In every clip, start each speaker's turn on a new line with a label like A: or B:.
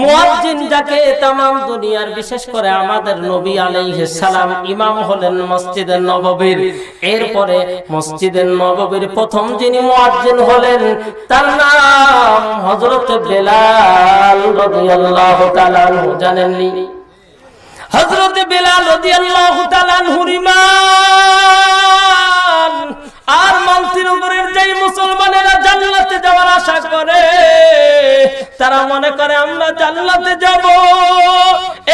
A: মুয়াজ্জিন যাকে তামাম দুনিয়ার বিশেষ করে আমাদের নবী আলাইহিস সালাম ইমাম হলেন মসজিদে নববীর। এরপরে মসজিদে নববীর প্রথম যিনি মুয়াজ্জিন হলেন তার নাম হযরত বেলাল রাদিয়াল্লাহু তাআলা আনহু। জানেননি হযরত বেলাল রাদিয়াল্লাহু তাআলা আনহুর ঈমান আর মালতীনগরের যেই মুসলমানেরা জান্নাতে যাওয়ার আশা করে, তারা মনে করে আমরা জান্নাতে যাব।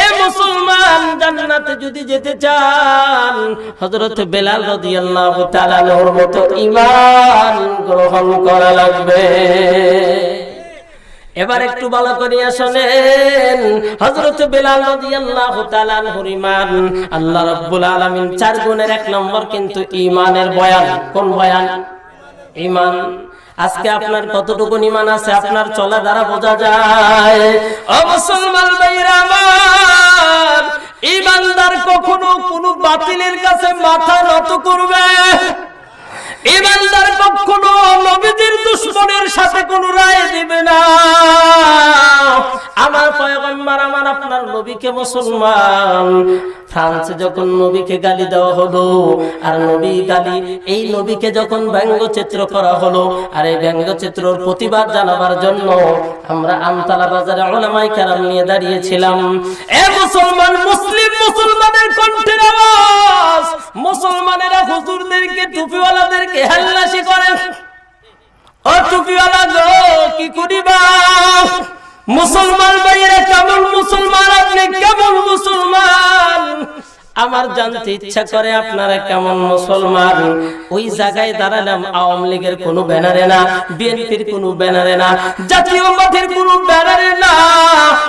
A: এই মুসলমান জান্নাতে যদি যেতে চান হযরত বেলাল রাদিয়াল্লাহু তাআলা আনহুর মতো ঈমান গ্রহণ করা লাগবে। এবার একটু ভালো করে শুনেন, হযরত বেলাল রাদিয়াল্লাহু তাআলা আনহুর ঈমান আল্লাহ রাব্বুল আলামিন 4 গুণের 1 নম্বর কিন্তু ঈমানের বয়ান। কোন বয়ান? ঈমান। আজকে আপনার কতটুকু ঈমান আছে আপনার চলা দ্বারা বোঝা যায়। ও মুসলমান ভাইরা আমার, ঈমানদার কখনো কোনো বাতিলের কাছে মাথা নত করবে, ঈমানদার কখনো নবীদের দুশমনের সাথে কোনো রায় দিবে না। আমার পয়গম্বর আমার আপনার নবীকে মুসলমান ফ্রান্সে যখন নবীকে গালি দেওয়া হলো, আর নবী গালি এই নবীকে যখন ব্যঙ্গচিত্র করা হলো, আর এই ব্যঙ্গচিত্রর প্রতিবাদ জানাবার জন্য আমরা আমতলা বাজারে উলামায়ে কেরাম নিয়ে দাঁড়িয়েছিলাম। এ মুসলমান, মুসলিম মুসলমানের কণ্ঠের আওয়াজ, মুসলমানেরা হুজুরদেরকে টুপিওয়ালাদেরকে হাল্লাশি করে। ও টুপিওয়ালা গো, কি করিবা? মুসলমান ভাইয়েরা কেমন মুসলমান, আপনি কেমন মুসলমান? আমার জানতে ইচ্ছা করে আপনারা কেমন মুসলমান। ওই জায়গায় দাঁড়ালাম আওয়ামী লীগের কোনো ব্যানারে না, বিএনপির কোনো ব্যানারে না, জাতীয় পার্টির কোনো ব্যানারে না,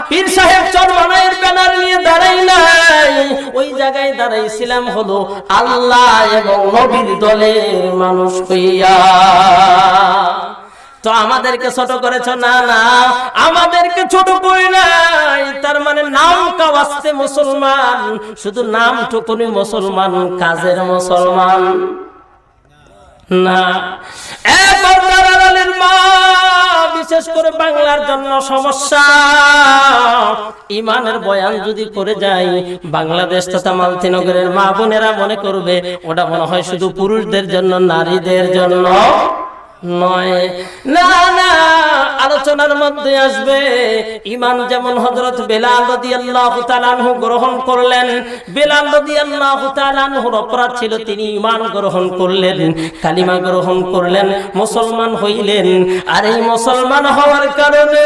A: পীর সাহেব চরমানাইয়ের ব্যানার নিয়ে দাঁড়াই নাই। ওই জায়গায় দাঁড়াইছিলাম হলো আল্লাহ এবং নবীর দলের মানুষ হইয়া। তো আমাদেরকে ছোট করেছ? না না, আমাদেরকে ছোট করে নাই। তার মানে নাম কাওয়াস্তে মুসলমান, শুধু নামটুকুনি মুসলমান, কাজের মুসলমান না। মা, বিশেষ করে বাংলার জন্য সমস্যা। ঈমানের বয়ান যদি করে যাই, বাংলাদেশ তথা মালতীনগরের মা বোনেরা মনে করবে ওটা মনে হয় শুধু পুরুষদের জন্য, নারীদের জন্য নয়। না না, আলোচনার মধ্যে আসবে ঈমান যেমন হযরত বেলাল রাদিয়াল্লাহু তাআলা আনহু গ্রহণ করলেন। বেলাল রাদিয়াল্লাহু তাআলা আনহুর অপরাধ ছিল তিনি ঈমান গ্রহণ করলেন, কালিমা গ্রহণ করলেন, মুসলমান হইলেন। আর এই মুসলমান হওয়ার কারণে